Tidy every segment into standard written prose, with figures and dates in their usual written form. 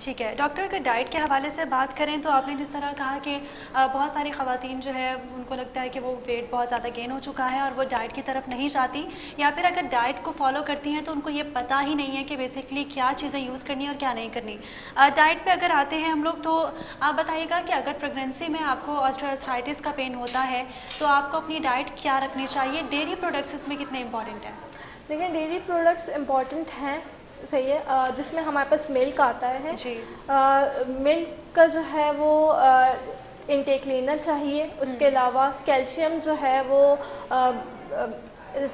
ٹھیک ہے ڈاکٹر, اگر ڈائٹ کے حوالے سے بات کریں تو آپ نے جس طرح کہا کہ بہت ساری خواتین جو ہے ان کو لگتا ہے کہ وہ ویٹ بہت زیادہ گین ہو چکا ہے اور وہ ڈائٹ کی طرف نہیں جاتی, یا پھر اگر ڈائٹ کو فالو کرتی ہیں تو ان کو یہ پتہ ہی نہیں ہے کہ بیسکلی کیا چیزیں یوز کرنی اور کیا نہیں کرنی. ڈائٹ پہ اگر آتے ہیں ہم لوگ, تو آپ بتائیے گا کہ اگر پریگنینسی میں آپ کو آسٹریوارتھرائٹس کا پین ہوتا ہے تو آپ کو اپنی ڈائٹ کیا رکھنی چاہیے, ڈیری پروڈکٹس اس میں کتنے امپورٹنٹ ہیں؟ دیکھیں ڈیری پروڈکٹس امپورٹنٹ ہیں, صحیح ہے, جس میں ہمارے پاس ملک آتا ہے. جی. ملک کا جو ہے وہ انٹیک لینا چاہیے. اس کے علاوہ کیلشیم جو ہے وہ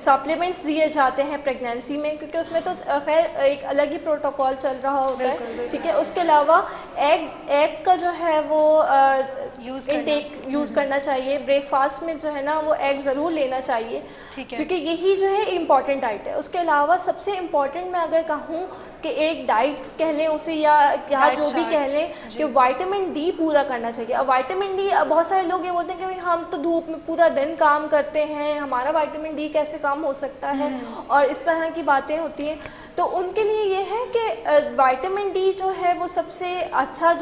سپلیمنٹس دیے جاتے ہیں پریگنینسی میں, کیونکہ اس میں تو خیر ایک الگ ہی پروٹوکول چل رہا ہوتا ہے, ٹھیک ہے. اس کے علاوہ ایگ کا جو ہے وہ انٹیک یوز کرنا چاہیے. بریک فاسٹ میں جو ہے نا وہ ایگ ضرور لینا چاہیے, کیونکہ یہی جو ہے امپورٹنٹ ڈائٹ ہے. اس کے علاوہ سب سے امپورٹنٹ میں اگر کہوں کہ ایک ڈائٹ کہہ لیں اسے یا جو بھی کہہ لیں, کہ وائٹامن ڈی پورا کرنا چاہیے. اب وائٹامن ڈی, بہت سارے لوگ یہ بولتے ہیں کہ ہم تو دھوپ میں پورا دن کام کرتے ہیں, ہمارا وائٹامن ڈی کیسے کام ہو سکتا ہے, اور اس طرح کی باتیں ہوتی ہیں. تو ان کے لیے یہ ہے کہ وائٹامن ڈی جو ہے وہ سب سے اچھا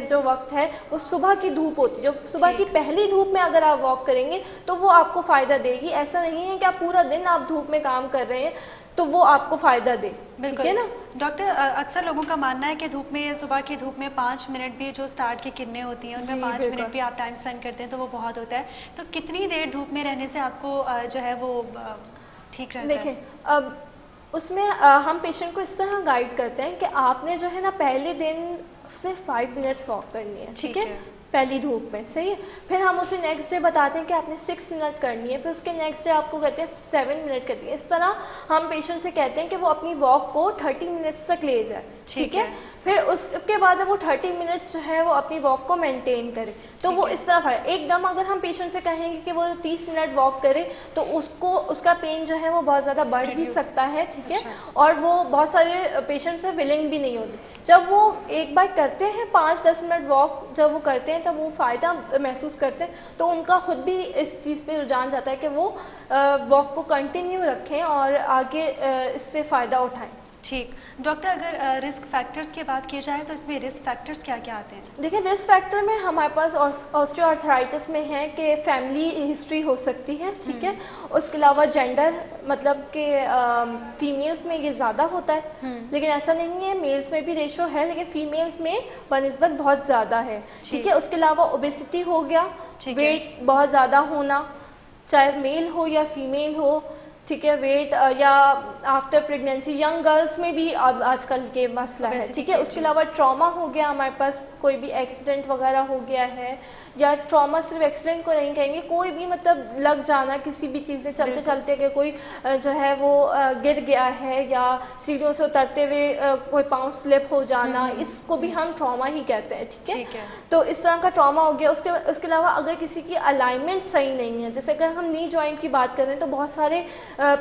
جو وقت ہے وہ صبح کی دھوپ ہوتی ہے. جو صبح کی پہلی دھوپ میں اگر آپ واک کریں گے تو وہ آپ کو فائدہ دے گی. ایسا نہیں ہے کہ آپ پورا دن آپ دھوپ میں کام کر رہے ہیں تو وہ آپ کو فائدہ دے. ٹھیک ہے نا ڈاکٹر, اکثر لوگوں کا ماننا ہے کہ دھوپ میں, صبح کی دھوپ میں 5 منٹ بھی جو سٹارٹ کی کرنیں ہوتی ہیں ان میں 5 منٹ بھی آپ ٹائم اسپینڈ کرتے ہیں تو وہ بہت ہوتا ہے. تو کتنی دیر دھوپ میں رہنے سے آپ کو جو ہے وہ ٹھیک رہتا ہے؟ دیکھیں اب اس میں ہم پیشنٹ کو اس طرح گائیڈ کرتے ہیں کہ آپ نے جو ہے نا پہلے دن صرف 5 منٹس واک کرنی ہے, ٹھیک ہے, پہلی دھوپ میں, صحیح ہے. پھر ہم اسے نیکسٹ ڈے بتاتے ہیں کہ آپ نے 6 منٹ کرنی ہے, پھر اس کے نیکسٹ ڈے آپ کو کہتے ہیں 7 منٹ کرنی ہے. اس طرح ہم پیشنٹ سے کہتے ہیں کہ وہ اپنی واک کو 30 منٹس تک لے جائے, ٹھیک ہے. پھر اس کے بعد وہ 30 منٹس جو ہے وہ اپنی واک کو مینٹین کرے. تو وہ اس طرح ایک دم اگر ہم پیشنٹ سے کہیں گے کہ وہ 30 منٹ واک کرے تو اس کا پین جو ہے وہ بہت زیادہ بڑھ بھی سکتا ہے, ٹھیک ہے. اور وہ بہت سارے پیشنٹس سے ولنگ بھی نہیں ہوتے. جب وہ ایک بار کرتے ہیں 5-10 منٹ واک جب وہ کرتے ہیں تب وہ فائدہ محسوس کرتے ہیں, تو ان کا خود بھی اس چیز پہ رجحان جاتا ہے کہ وہ واک کو کنٹینیو رکھیں اور آگے اس سے فائدہ اٹھائیں. ٹھیک ڈاکٹر, اگر رسک فیکٹرز کی بات کی جائے تو اس میں رسک فیکٹرز کیا کیا آتے ہیں؟ دیکھیں رسک فیکٹر میں ہمارے پاس آسٹریو آرتھرائٹس میں ہے کہ فیملی ہسٹری ہو سکتی ہے, ٹھیک ہے. اس کے علاوہ جینڈر, مطلب کہ فیمیلز میں یہ زیادہ ہوتا ہے, لیکن ایسا نہیں ہے, میلز میں بھی ریشو ہے, لیکن فیمیلز میں بنسبت بہت زیادہ ہے, ٹھیک ہے. اس کے علاوہ اوبیسٹی ہو گیا, ویٹ بہت زیادہ ہونا, چاہے میل ہو یا فیمیل ہو, ٹھیک ہے. ویٹ یا آفٹر پریگنینسی ینگ گرلس میں بھی اب آج کل کے مسئلہ ہے, ٹھیک ہے. اس کے علاوہ ٹراما ہو گیا, ہمارے پاس کوئی بھی ایکسیڈنٹ وغیرہ ہو گیا ہے, یا ٹراما صرف ایکسیڈنٹ کو نہیں کہیں گے, کوئی بھی مطلب لگ جانا کسی بھی چیز سے چلتے چلتے کہ کوئی جو ہے وہ گر گیا ہے, یا سیڑھیوں سے اترتے ہوئے کوئی پاؤں سلپ ہو جانا, اس کو بھی ہم ٹراما ہی کہتے ہیں, ٹھیک ہے. تو اس طرح کا ٹراما ہو گیا. اس کے علاوہ اگر کسی کی الائنمنٹ صحیح نہیں ہے, جیسے اگر ہم نی جوائنٹ کی بات کریں تو بہت سارے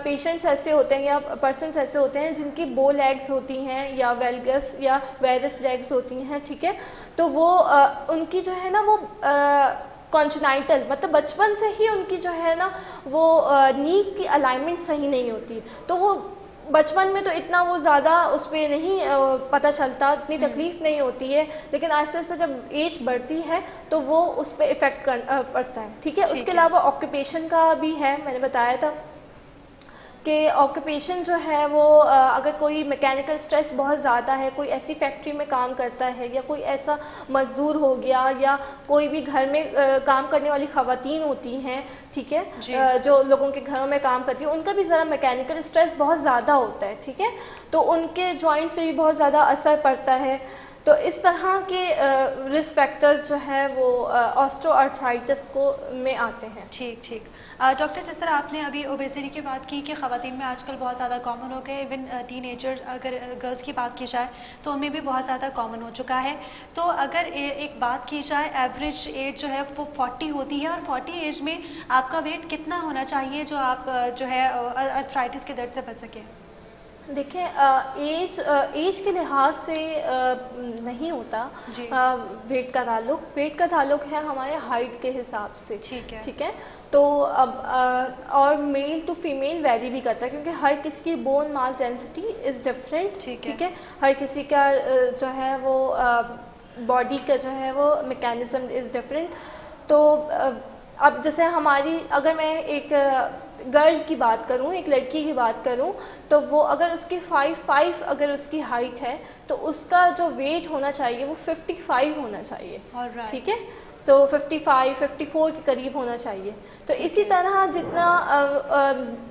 پیشنٹس ایسے ہوتے ہیں یا پرسنس ایسے ہوتے ہیں جن کی بو لیگز ہوتی ہیں یا ویلگس یا ویرس لیگز ہوتی ہیں, ٹھیک ہے. تو وہ ان کی جو ہے نا وہ کانجنائٹل, مطلب بچپن سے ہی ان کی جو ہے نا وہ نی کی الائنمنٹ صحیح نہیں ہوتی, تو وہ بچپن میں تو اتنا وہ زیادہ اس پہ نہیں پتہ چلتا, اتنی تکلیف نہیں ہوتی ہے, لیکن آہستہ آہستہ جب ایج بڑھتی ہے تو وہ اس پہ افیکٹ پڑتا ہے, ٹھیک ہے. اس کے علاوہ آکوپیشن کا بھی ہے, میں نے بتایا تھا کہ آکوپیشن جو ہے وہ اگر کوئی میکینیکل اسٹریس بہت زیادہ ہے, کوئی ایسی فیکٹری میں کام کرتا ہے, یا کوئی ایسا مزدور ہو گیا, یا کوئی بھی گھر میں کام کرنے والی خواتین ہوتی ہیں, ٹھیک ہے, جو لوگوں کے گھروں میں کام کرتی ہیں, ان کا بھی ذرا میکینیکل اسٹریس بہت زیادہ ہوتا ہے, ٹھیک ہے. تو ان کے جوائنٹس پہ بھی بہت زیادہ اثر پڑتا ہے. تو اس طرح کے رسک فیکٹرز جو ہیں وہ آسٹریو آرتھرائٹس کو میں آتے ہیں. ٹھیک ٹھیک ڈاکٹر, جس طرح آپ نے ابھی اوبیسٹی کی بات کی کہ خواتین میں آج کل بہت زیادہ کامن ہو گئے, ایون ٹین ایجر اگر گرلس کی بات کی جائے تو ان میں بھی بہت زیادہ کامن ہو چکا ہے. تو اگر ایک بات کی جائے, ایوریج ایج جو ہے وہ 40 ہوتی ہے, اور 40 ایج میں آپ کا ویٹ کتنا ہونا چاہیے جو آپ جو ہے آرتھرائٹس کے درد سے بچ سکیں؟ دیکھیں ایج کے لحاظ سے نہیں ہوتا ویٹ کا تعلق ہے ہمارے ہائٹ کے حساب سے. ٹھیک ہے. تو اب اور میل ٹو فیمیل ویری بھی کرتا ہے کیونکہ ہر کسی کی bone mass density is different. ٹھیک ہے. ہر کسی کا جو ہے وہ باڈی کا جو ہے وہ میکینزم از ڈفرینٹ. تو اب جیسے ہماری اگر میں ایک گرل کی بات کروں, ایک لڑکی کی بات کروں, تو وہ اگر اس کی 5'5" اگر اس کی ہائٹ ہے تو اس کا جو ویٹ ہونا چاہیے وہ 55 ہونا چاہیے. ٹھیک ہے. تو 55-54 کے قریب ہونا چاہیے. تو اسی طرح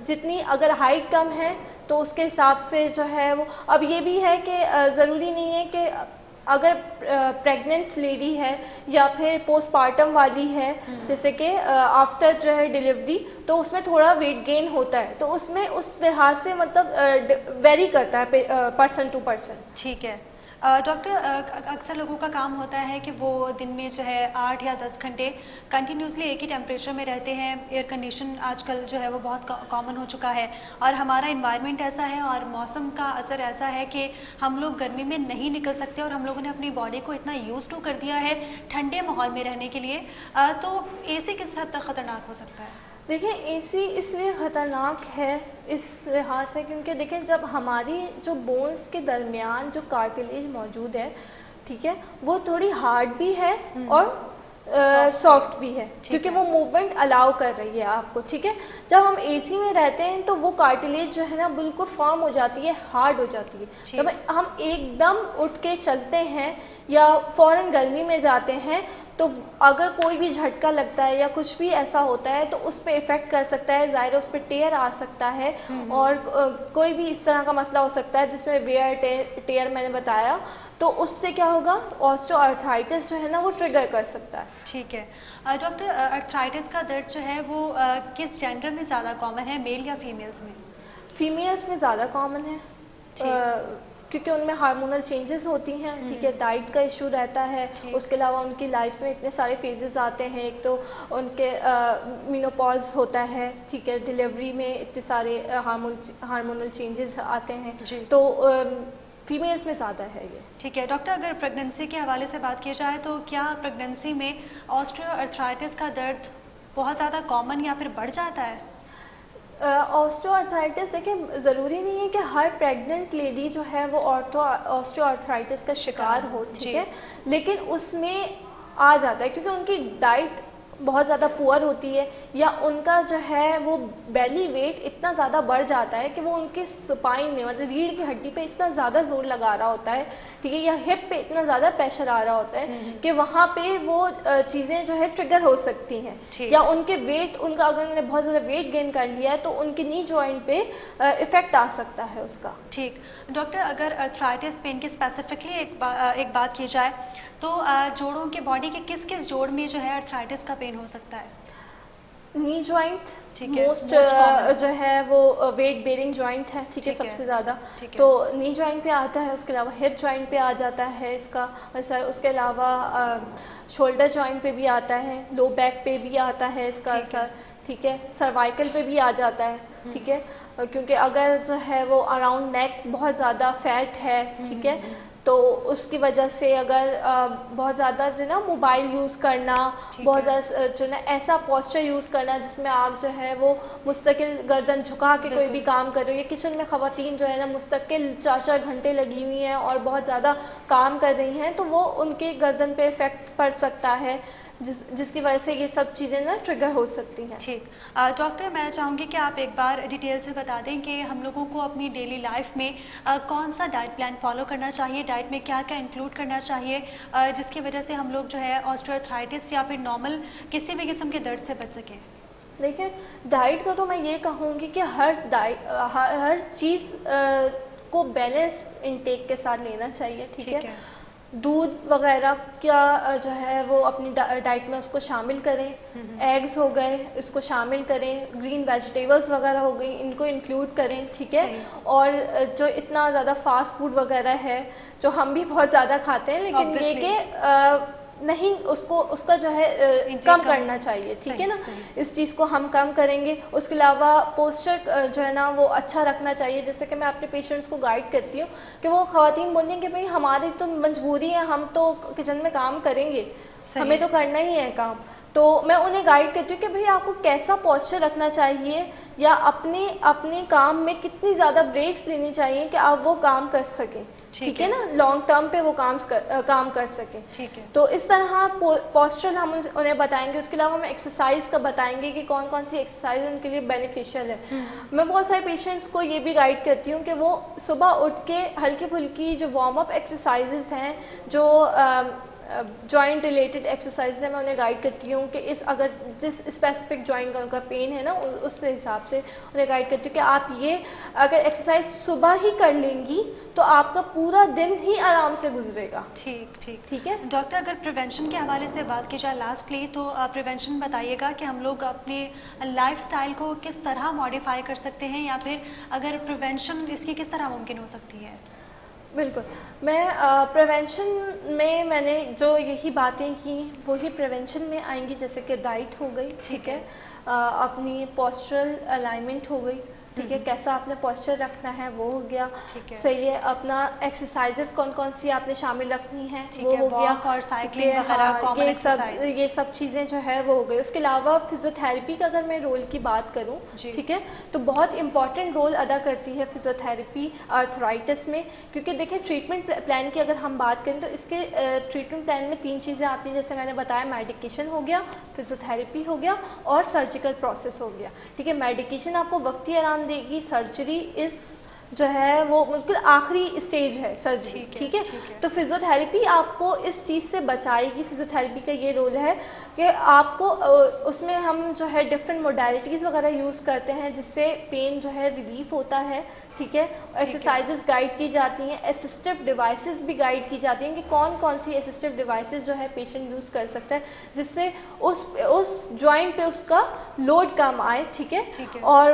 جتنی اگر ہائٹ کم ہے تو اس کے حساب سے جو ہے وہ, اب یہ بھی ہے کہ ضروری نہیں ہے کہ اگر پریگننٹ لیڈی ہے یا پھر پوسٹ پارٹم والی ہے, جیسے کہ آفٹر جو ہے ڈیلیوری, تو اس میں تھوڑا ویٹ گین ہوتا ہے, تو اس میں اس لحاظ سے مطلب ویری کرتا ہے پرسن ٹو پرسن. ٹھیک ہے. ڈاکٹر, اکثر لوگوں کا کام ہوتا ہے کہ وہ دن میں جو ہے 8 یا 10 گھنٹے کنٹینیوسلی ایک ہی ٹیمپریچر میں رہتے ہیں. ایئر کنڈیشن آج کل جو ہے وہ بہت کامن ہو چکا ہے, اور ہمارا انوائرمنٹ ایسا ہے اور موسم کا اثر ایسا ہے کہ ہم لوگ گرمی میں نہیں نکل سکتے, اور ہم لوگوں نے اپنی باڈی کو اتنا یوز ٹو کر دیا ہے ٹھنڈے ماحول میں رہنے کے لیے. تو اے سی کس حد تک خطرناک ہو سکتا ہے؟ دیکھیں اے سی اس لیے خطرناک ہے اس لحاظ سے کیونکہ دیکھیں جب ہماری جو بونز کے درمیان جو کارٹلیج موجود ہے, ٹھیک ہے, وہ تھوڑی ہارڈ بھی ہے اور سافٹ بھی ہے کیونکہ وہ موومنٹ الاؤ کر رہی ہے آپ کو. ٹھیک ہے. جب ہم اے سی میں رہتے ہیں تو وہ کارٹلیج جو ہے نا بالکل فارم ہو جاتی ہے, ہارڈ ہو جاتی ہے. جب ہم ایک دم اٹھ کے چلتے ہیں یا فوراً گرمی میں جاتے ہیں تو اگر کوئی بھی جھٹکا لگتا ہے یا کچھ بھی ایسا ہوتا ہے تو اس پہ افیکٹ کر سکتا ہے, ظاہر اس پہ ٹیئر آ سکتا ہے, اور کوئی بھی اس طرح کا مسئلہ ہو سکتا ہے جس میں ویئر ٹیئر میں نے بتایا, تو اس سے کیا ہوگا, آسٹو آرتھرائٹس جو ہے نا وہ ٹریگر کر سکتا ہے. ٹھیک ہے. ڈاکٹر, آرتھرائٹس کا درد جو ہے وہ کس جینڈر میں زیادہ کامن ہے, میل یا فیمیلز میں؟ فیمیلز میں زیادہ کامن ہے کیونکہ ان میں ہارمونل چینجز ہوتی ہیں. ٹھیک ہے. ڈائٹ کا ایشو رہتا ہے, اس کے علاوہ ان کی لائف میں اتنے سارے فیزز آتے ہیں. ایک تو ان کے مینوپاز ہوتا ہے, ٹھیک ہے, ڈیلیوری میں اتنے سارے ہارمونل چینجز آتے ہیں, تو فیمیلز میں زیادہ ہے یہ. ٹھیک ہے. ڈاکٹر, اگر پریگننسی کے حوالے سے بات کی جائے تو کیا پریگننسی میں آسٹریو آرتھرائٹس کا درد بہت زیادہ کامن یا پھر بڑھ جاتا ہے؟ آسٹو آرتھرائٹس دیکھیں ضروری نہیں ہے کہ ہر پریگننٹ لیڈی جو ہے وہ آسٹو آرتھرائٹس کا شکار ہو. ٹھیک ہے. لیکن اس میں آ جاتا ہے کیونکہ ان کی ڈائٹ بہت زیادہ پور ہوتی ہے, یا ان کا جو ہے وہ بیلی ویٹ اتنا زیادہ بڑھ جاتا ہے کہ وہ ان کے سپائن میں مطلب ریڑھ کی ہڈی پہ اتنا زیادہ زور لگا رہا ہوتا ہے, ٹھیک ہے, یا ہپ پہ اتنا زیادہ پریشر آ رہا ہوتا ہے کہ وہاں پہ وہ چیزیں جو ہے ٹریگر ہو سکتی ہیں, یا ان کے ویٹ, ان کا اگر انہوں نے بہت زیادہ ویٹ گین کر لیا ہے تو ان کی نی جوائنٹ پہ افیکٹ آ سکتا ہے اس کا. ٹھیک. ڈاکٹر, اگر آرتھرائٹس پین کی اسپیسیفکلی ایک بات کی جائے تو جوڑوں کے باڈی کے کس کس جوڑ میں جو ہے آرتھرائٹس کا پین ہو سکتا ہے؟ نی جوائنٹ موسٹ جو ہے وہ ویٹ بیئرنگ جوائنٹ ہے. ٹھیک ہے. سب سے زیادہ تو نی جوائنٹ پہ آتا ہے, اس کے علاوہ ہپ جوائنٹ پہ آ جاتا ہے اس کا اثر, اس کے علاوہ شولڈر جوائنٹ پہ بھی آتا ہے, لو بیک پہ بھی آتا ہے اس کا اثر. ٹھیک ہے. سروائکل پہ بھی آ جاتا ہے. ٹھیک ہے. کیونکہ اگر جو ہے وہ اراؤنڈ نیک بہت زیادہ فیٹ ہے, ٹھیک ہے, تو اس کی وجہ سے اگر بہت زیادہ جو ہے نا موبائل یوز کرنا, بہت زیادہ جو ہے نا ایسا پوسچر یوز کرنا جس میں آپ جو ہے وہ مستقل گردن جھکا کے کوئی بھی کام کر رہے ہو, یا کچن میں خواتین جو ہے نا مستقل 4-4 گھنٹے لگی ہوئی ہیں اور بہت زیادہ کام کر رہی ہیں, تو وہ ان کے گردن پہ افیکٹ پڑ سکتا ہے, جس کی وجہ سے یہ سب چیزیں نا ٹریگر ہو سکتی ہیں. ٹھیک. ڈاکٹر, میں چاہوں گی کہ آپ ایک بار ڈیٹیل سے بتا دیں کہ ہم لوگوں کو اپنی ڈیلی لائف میں کون سا ڈائٹ پلان فالو کرنا چاہیے, ڈائٹ میں کیا کیا انکلوڈ کرنا چاہیے جس کی وجہ سے ہم لوگ جو ہے آسٹریوآرتھرائٹس یا پھر نارمل کسی بھی قسم کے درد سے بچ سکیں. دیکھیں ڈائٹ کا تو میں یہ کہوں گی کہ ہر چیز کو بیلنس انٹیک کے ساتھ لینا چاہیے. ٹھیک ہے. دودھ وغیرہ کیا جو ہے وہ اپنی ڈائٹ میں اس کو شامل کریں, ایگز ہو گئے اس کو شامل کریں, گرین ویجیٹیبلز وغیرہ ہو گئی ان کو انکلوڈ کریں. ٹھیک ہے. اور جو اتنا زیادہ فاسٹ فوڈ وغیرہ ہے جو ہم بھی بہت زیادہ کھاتے ہیں, لیکن یہ کہ نہیں اس کا جو ہے کم کرنا چاہیے, ٹھیک ہے نا, اس چیز کو ہم کم کریں گے. اس کے علاوہ پوسچر جو ہے نا وہ اچھا رکھنا چاہیے. جیسے کہ میں اپنے پیشنٹس کو گائیڈ کرتی ہوں کہ وہ خواتین بولتی ہیں کہ بھئی ہماری تو مجبوری ہے, ہم تو کچن میں کام کریں گے, ہمیں تو کرنا ہی ہے کام. تو میں انہیں گائیڈ کرتی ہوں کہ بھئی آپ کو کیسا پوسچر رکھنا چاہیے یا اپنے کام میں کتنی زیادہ بریکس لینی چاہیے کہ آپ وہ کام کر سکیں, ٹھیک ہے نا, لانگ ٹرم پہ وہ کام کر سکیں. تو اس طرح پوسچر ہم انہیں بتائیں گے. اس کے علاوہ ہم ایکسرسائز کا بتائیں گے کہ کون کون سی ایکسرسائز ان کے لیے بینیفیشیل ہے. میں بہت سارے پیشنٹس کو یہ بھی گائیڈ کرتی ہوں کہ وہ صبح اٹھ کے ہلکی پھلکی جو وارم اپ ایکسرسائزز ہیں, جو جوائنٹ ریلیٹڈ ایکسرسائز ہے, میں انہیں گائیڈ کرتی ہوں کہ اگر جس اسپیسیفک جوائنٹ کا ان کا پین ہے نا اس حساب سے انہیں گائیڈ کرتی ہوں کہ آپ یہ اگر ایکسرسائز صبح ہی کر لیں گی تو آپ کا پورا دن ہی آرام سے گزرے گا. ٹھیک ہے ڈاکٹر, اگر پریونشن کے حوالے سے بات کی جائے لاسٹلی, تو پریونشن بتائیے گا کہ ہم لوگ اپنے لائف سٹائل کو کس طرح ماڈیفائی کر سکتے ہیں, یا پھر اگر پریونشن اس کی کس طرح ممکن ہو سکتی ہے. بالکل, میں پریونشن میں نے جو یہی باتیں کی وہی پریونشن میں آئیں گی. جیسے کہ ڈائٹ ہو گئی, ٹھیک ہے, اپنی پوسچرل الائنمنٹ ہو گئی, ٹھیک ہے, کیسا آپ نے پوسچر رکھنا ہے وہ ہو گیا, صحیح ہے. اپنا ایکسرسائزز کون کون سی آپ نے شامل رکھنی ہے وہ ہو گیا, اور سائیکلنگ وغیرہ, یہ سب چیزیں جو ہے وہ ہو گئی. اس کے علاوہ فزیوتھیراپی کا اگر میں رول کی بات کروں, ٹھیک ہے, تو بہت امپورٹنٹ رول ادا کرتی ہے فزیوتھیراپی آرتھرائٹس میں. کیونکہ دیکھیں ٹریٹمنٹ پلان کی اگر ہم بات کریں تو اس کے ٹریٹمنٹ پلان میں 3 چیزیں آتی ہیں, جیسے میں نے بتایا, میڈیکیشن ہو گیا, فزیوتھیراپی ہو گیا اور سرجیکل پروسیس ہو گیا. ٹھیک ہے, میڈیکیشن آپ کو وقتی آرام دے گی, سرجری جو ہے وہ بالکل آخری اسٹیج ہے سرجری, ٹھیک ہے. تو فزیوتھیراپی آپ کو اس چیز سے بچائے گی. فزیوتھیراپی کا یہ رول ہے کہ آپ کو اس میں ہم جو ہے ڈفرینٹ موڈیلٹیز وغیرہ یوز کرتے ہیں جس سے پین جو ہے ریلیف ہوتا ہے, ٹھیک ہے. ایکسرسائزز گائیڈ کی جاتی ہیں, اسسٹو ڈیوائسز بھی گائیڈ کی جاتی ہیں کہ کون کون سی اسسٹو ڈیوائسز جو ہے پیشنٹ یوز کر سکتا ہے جس سے اس جوائنٹ پہ اس کا لوڈ کم آئے, ٹھیک ہے. اور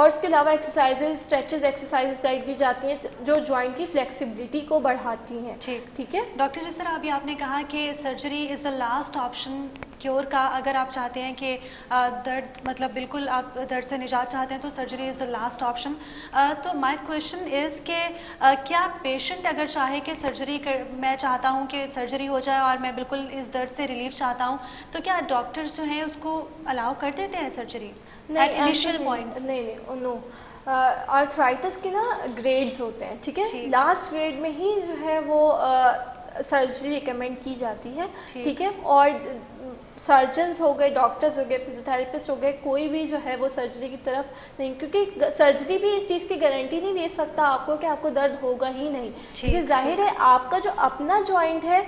اس کے علاوہ ایکسرسائزز, اسٹریچز ایکسرسائزز گائیڈ کی جاتی ہیں جو جوائنٹ کی فلیکسیبلٹی کو بڑھاتی ہیں. ٹھیک ہے ڈاکٹر, جس طرح ابھی آپ نے کہا کہ surgery is the last option cure کا, اگر آپ چاہتے ہیں کہ درد مطلب بالکل آپ درد سے نجات چاہتے ہیں تو surgery is the last option. تو مائی کویشچن از کہ کیا پیشنٹ اگر چاہے کہ سرجری میں چاہتا ہوں کہ سرجری ہو جائے اور میں بالکل اس درد سے ریلیف چاہتا ہوں, تو کیا ڈاکٹرز جو ہیں اس کو الاؤ کر دیتے ہیں سرجری ایٹ انیشیل پوائنٹس؟ نہیں, نو. آرتھرائٹس کے نا گریڈز ہوتے ہیں, ٹھیک ہے. لاسٹ گریڈ میں ہی جو ہے وہ سرجری ریکمینڈ کی جاتی ہے, ٹھیک ہے. اور سرجنز ہو گئے, ڈاکٹرز ہو گئے, فزیوتھیراپسٹ ہو گئے, کوئی بھی جو ہے وہ سرجری کی طرف نہیں, کیونکہ سرجری بھی اس چیز کی گارنٹی نہیں دے سکتا آپ کو کہ آپ کو درد ہوگا ہی نہیں. کیونکہ ظاہر ہے آپ کا جو اپنا جوائنٹ ہے,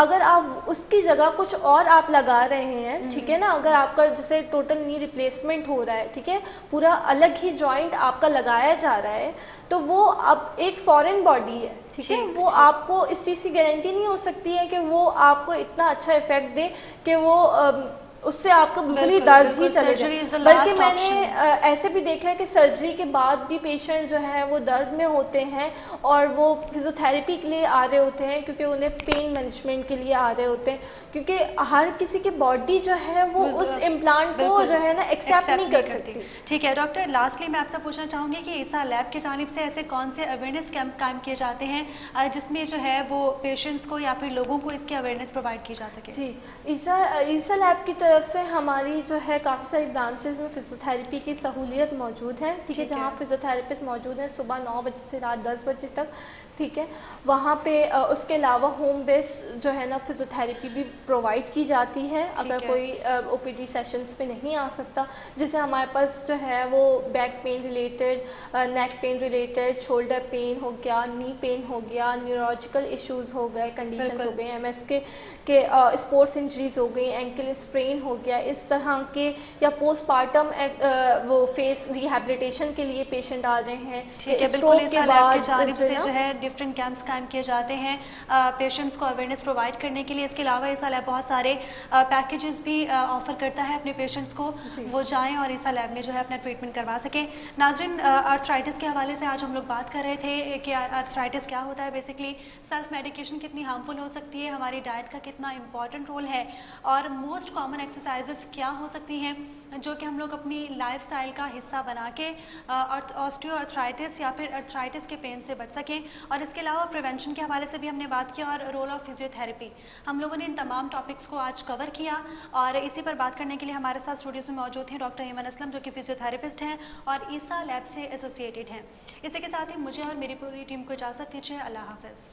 اگر آپ اس کی جگہ کچھ اور آپ لگا رہے ہیں, ٹھیک ہے نا, اگر آپ کا جیسے ٹوٹل نی ریپلیسمنٹ ہو رہا ہے, ٹھیک ہے, پورا الگ ہی جوائنٹ آپ کا لگایا جا رہا ہے, تو وہ اب ایک فارن باڈی ہے, ٹھیک ہے. وہ آپ کو اس چیز کی گارنٹی نہیں ہو سکتی ہے کہ وہ آپ کو اتنا اچھا افیکٹ دے کہ وہ اس سے آپ کا بالکل ہی درد ہی چلے جائے. بلکہ میں نے ایسے بھی دیکھا ہے کہ سرجری کے بعد بھی پیشنٹ جو ہے وہ درد میں ہوتے ہیں اور وہ فزیوتھیراپی کے لیے آ رہے ہوتے ہیں, کیونکہ انہیں پین مینجمنٹ کے لیے آ رہے ہوتے ہیں, کیونکہ ہر کسی کی باڈی جو ہے وہ اس امپلانٹ کو جو ہے نا ایکسیپٹ نہیں کر سکتی. ٹھیک ہے ڈاکٹر, لاسٹلی میں آپ سے پوچھنا چاہوں گی کہ عیسیٰ لیب کی جانب سے ایسے کون سے اویئرنیس کیمپ قائم کیے جاتے ہیں جس میں جو ہے وہ پیشنٹس کو یا پھر لوگوں کو اس کی اویئرنیس پرووائڈ کی جا سکے؟ جی, عیسیٰ لیب کی طرف سے ہماری جو ہے کافی ساری برانچز میں فزیوتھیراپی کی سہولیت موجود ہے, ٹھیک ہے, جہاں فزیوتھیراپسٹ موجود ہیں صبح 9 بجے سے رات 10 بجے تک, ٹھیک ہے. وہاں پہ اس کے علاوہ ہوم بیس جو ہے نا فزیوتھیراپی بھی پرووائڈ کی جاتی ہے اگر کوئی او پی ڈی سیشنز پہ نہیں آ سکتا, جس میں ہمارے پاس جو ہے وہ بیک پین ریلیٹڈ, نیک پین ریلیٹڈ, شولڈر پین ہو گیا, نی پین ہو گیا, نیورولوجیکل ایشوز ہو گئے, کنڈیشنز ہو گئے, MS کے اسپورٹس انجریز ہو گئی, اینکل اسپرین ہو گیا اس طرح کے، یا پوسٹ پارٹم وہ فیس ریہیبلیٹیشن کے لیے پیشنٹ آ رہے ہیں. ٹھیک ہے، بالکل اس لیب کی جانب سے جو ہے ڈفرینٹ کیمپس قائم کیے جاتے ہیں پیشنٹس کو اویئرنیس پرووائڈ کرنے کے لیے. اس کے علاوہ عیسیٰ لیب بہت سارے پیکیجز بھی آفر کرتا ہے اپنے پیشنٹس کو، وہ جائیں اور عیسیٰ لیب میں جو ہے اپنا ٹریٹمنٹ کروا سکیں. ناظرین، آرتھرائٹس کے حوالے سے آج ہم لوگ بات کر رہے تھے کہ آرتھرائٹس کیا ہوتا ہے. بیسکلی سیلف میڈیکیشن کتنی ہارمفل ہو سکتی ہے، ہماری ڈائٹ کا کتنا امپورٹنٹ رول ہے، اور موسٹ کامن ایکسرسائزز کیا ہو سکتی ہیں جو کہ ہم لوگ اپنی لائف سٹائل کا حصہ بنا کے آسٹیو آرتھرائٹس یا پھر آرتھرائٹس کے پین سے بچ سکیں. اور اس کے علاوہ پریونشن کے حوالے سے بھی ہم نے بات کیا، اور رول آف فزیو تھراپی. ہم لوگوں نے ان تمام ٹاپکس کو آج کور کیا، اور اسی پر بات کرنے کے لیے ہمارے ساتھ اسٹوڈیوز میں موجود ہیں ڈاکٹر ایمن اسلم جو کہ فزیو تھراپسٹ ہیں اور عیسیٰ لیب سے ایسوسیٹیڈ ہیں. اسی کے ساتھ ہی مجھے اور میری پوری ٹیم کو اجازت دیجیے. اللہ حافظ.